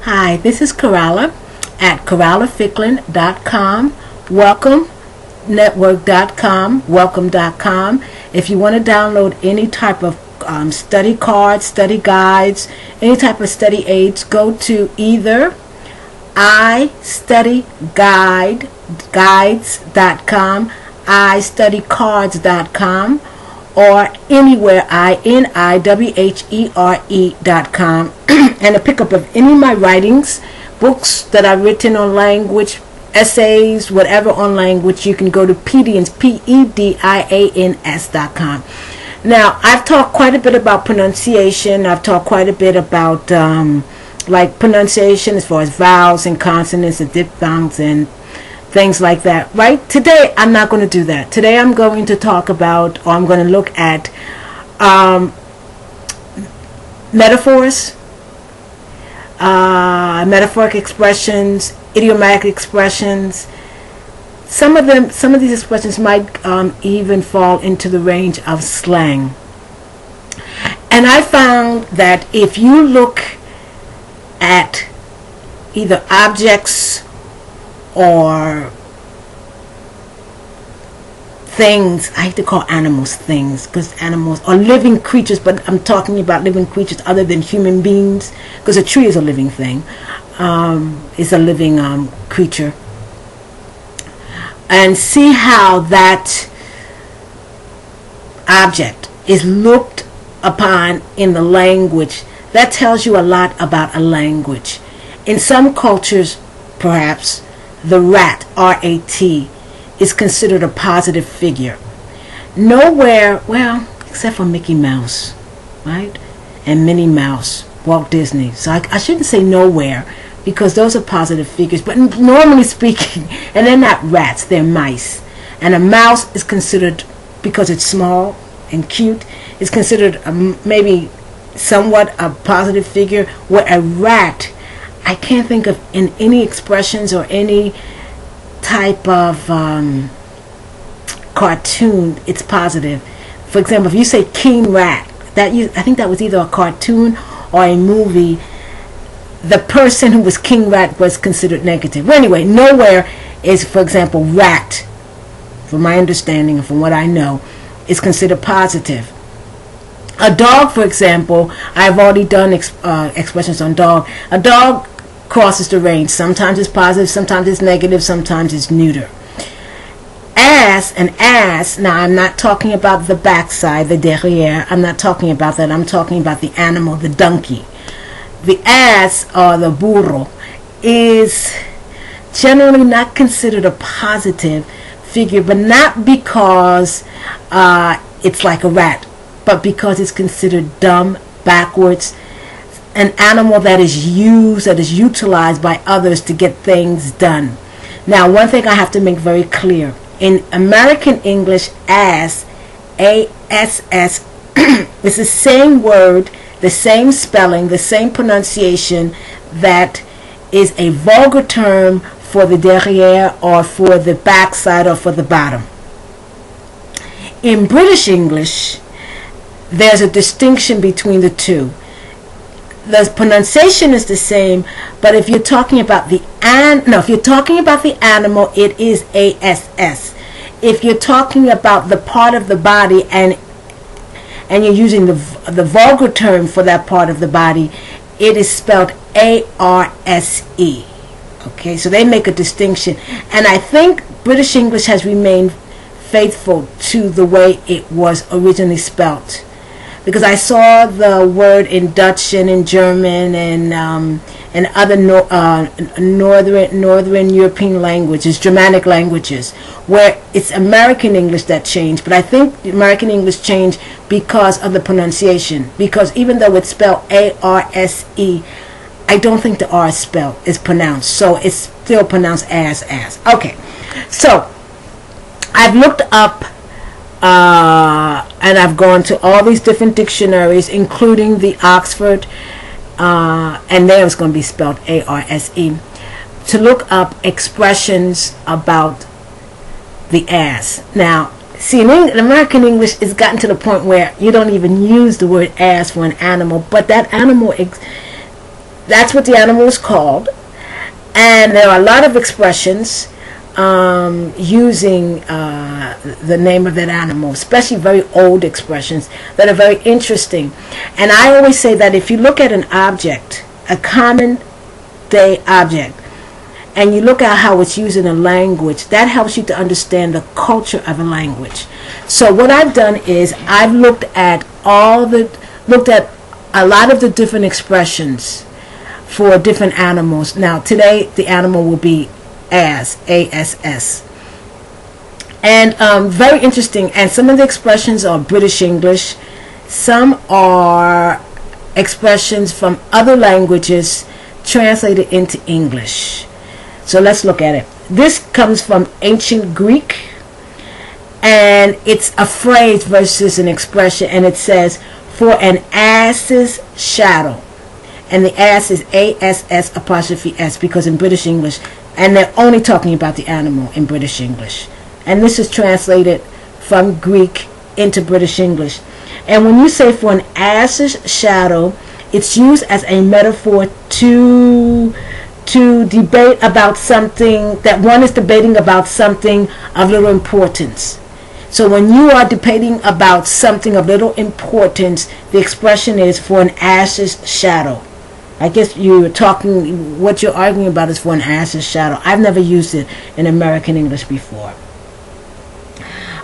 Hi, this is Coralla at CorallaFicklin.com. Welcome network.com, welcome.com. If you want to download any type of study cards, study guides, any type of study aids, go to either istudyguides.com, istudycards.com, or anywhere INIWHERE.com. And a pickup of any of my writings, books that I've written on language, essays, whatever on language, you can go to Pedians, PEDIANS.com. Now, I've talked quite a bit about pronunciation. I've talked quite a bit about like pronunciation as far as vowels and consonants and diphthongs and things like that. Right? Today, I'm not going to do that. Today, I'm going to talk about, or I'm going to look at metaphors, metaphoric expressions, idiomatic expressions. Some of these expressions might even fall into the range of slang. And I found that if you look at either objects or things, I hate to call animals things, because animals are living creatures, but I'm talking about living creatures other than human beings, because a tree is a living thing, is a living creature. And see how that object is looked upon in the language. That tells you a lot about a language. In some cultures, perhaps, the rat, R-A-T, is considered a positive figure. Nowhere, well, except for Mickey Mouse, right? And Minnie Mouse, Walt Disney. So I shouldn't say nowhere, because those are positive figures. But normally speaking, and they're not rats, they're mice. And a mouse is considered, because it's small and cute, is considered maybe somewhat a positive figure, where a rat, I can't think of in any expressions or any type of cartoon, it's positive. For example, if you say King Rat, I think that was either a cartoon or a movie. The person who was King Rat was considered negative. Well, anyway, nowhere is, for example, rat, from my understanding and from what I know, is considered positive. A dog, for example, I've already done expressions on dog. A dog crosses the range. Sometimes it's positive, sometimes it's negative, sometimes it's neuter. An ass, now I'm not talking about the backside, the derrière. I'm not talking about that. I'm talking about the animal, the donkey. The ass, or the burro, is generally not considered a positive figure, but not because it's like a rat, but because it's considered dumb, backwards, an animal that is used, that is utilized by others to get things done. Now, one thing I have to make very clear. In American English, ass, A-S-S, is the same word, the same spelling, the same pronunciation that is a vulgar term for the derrière or for the backside or for the bottom. In British English, there's a distinction between the two. The pronunciation is the same, but if you're talking about the animal, it is ASS. If you're talking about the part of the body and you're using the vulgar term for that part of the body, it is spelled A-R-S-E. Okay, so they make a distinction. And I think British English has remained faithful to the way it was originally spelt. Because I saw the word in Dutch and in German and other Northern European languages, Germanic languages, where it's American English that changed. But I think American English changed because of the pronunciation. Because even though it's spelled A-R-S-E, I don't think the R is pronounced. So it's still pronounced as. Okay, so I've looked up and I've gone to all these different dictionaries, including the Oxford, and there it's going to be spelled A-R-S-E, to look up expressions about the ass. Now, see, in American English, it's gotten to the point where you don't even use the word ass for an animal, but that animal That's what the animal is called. And there are a lot of expressions using the name of that animal, especially very old expressions that are very interesting. And I always say that if you look at an object, a common day object, and you look at how it's used in a language, that helps you to understand the culture of a language. So what I've done is I've looked at a lot of the different expressions for different animals. Now today the animal will be ass, A-S-S. And very interesting. And some of the expressions are British English. Some are expressions from other languages translated into English. So let's look at it. This comes from ancient Greek, and it's a phrase versus an expression, and it says, for an ass's shadow. And the ass is A-S-S apostrophe S, because in British English, and they're only talking about the animal in British English. And this is translated from Greek into British English. And when you say for an ass's shadow, it's used as a metaphor to debate about something, that one is debating about something of little importance. So when you are debating about something of little importance, the expression is for an ass's shadow. I guess you're talking, what you're arguing about is for an ass's shadow. I've never used it in American English before.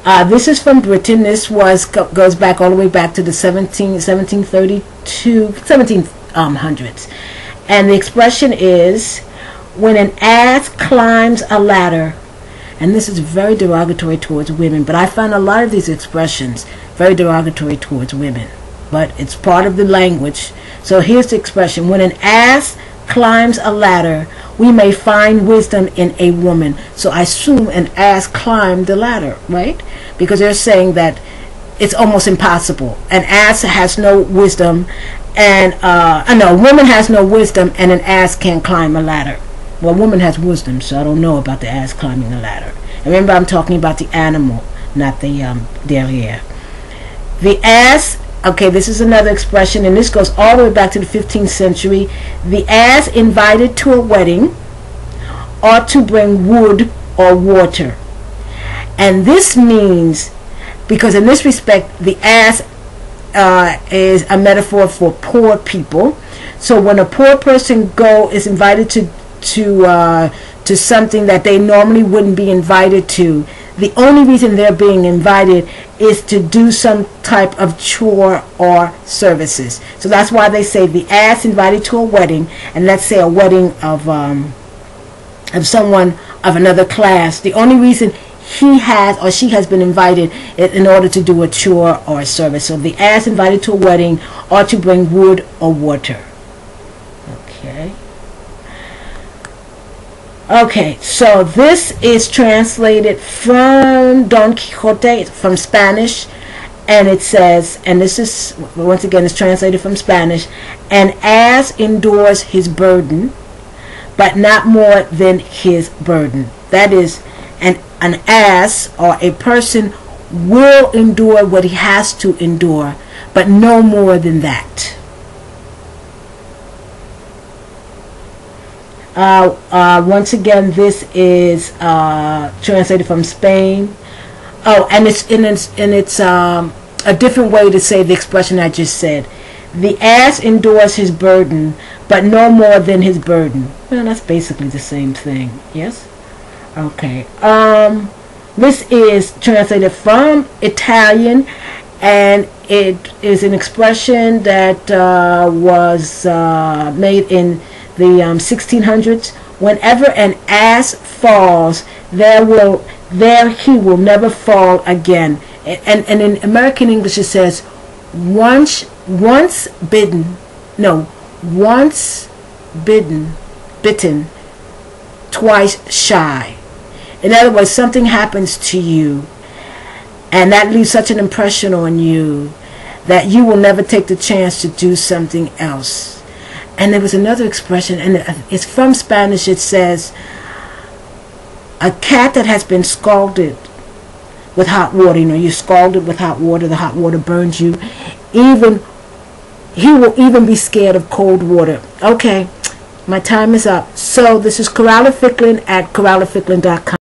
This is from Britain. This goes back all the way back to the 1700s. And the expression is, when an ass climbs a ladder. And this is very derogatory towards women, but I find a lot of these expressions very derogatory towards women. But it's part of the language. So here's the expression: when an ass climbs a ladder, we may find wisdom in a woman. So I assume an ass climbed the ladder, right? Because they're saying that it's almost impossible. An ass has no wisdom, and a woman has no wisdom, and an ass can't climb a ladder. Well, a woman has wisdom, so I don't know about the ass climbing the ladder. And remember, I'm talking about the animal, not the derriere. The ass, okay, this is another expression, and this goes all the way back to the 15th century. The ass invited to a wedding ought to bring wood or water. And this means, because in this respect, the ass is a metaphor for poor people. So when a poor person is invited to something that they normally wouldn't be invited to, the only reason they're being invited is to do some type of chore or services. So that's why they say the ass invited to a wedding, and let's say a wedding of someone of another class. The only reason he has or she has been invited in order to do a chore or a service. So the ass invited to a wedding ought to bring wood or water. Okay, so this is translated from Don Quixote, from Spanish, and it says, and this is, once again, it's translated from Spanish: an ass endures his burden, but not more than his burden. That is, an ass or a person will endure what he has to endure, but no more than that. Once again, this is translated from Spain. Oh, and it's a different way to say the expression I just said. The ass endures his burden, but no more than his burden. Well, that's basically the same thing. Yes. Okay. This is translated from Italian, and it is an expression that was made in the 1600s. Whenever an ass falls, there he will never fall again. And in American English it says, once bitten, twice shy. In other words, something happens to you, and that leaves such an impression on you that you will never take the chance to do something else. And there was another expression, and it's from Spanish. It says, a cat that has been scalded with hot water. You're scalded with hot water. The hot water burns you. Even he will even be scared of cold water. Okay, my time is up. So this is Coralla Ficklin at CorallaFicklin.com.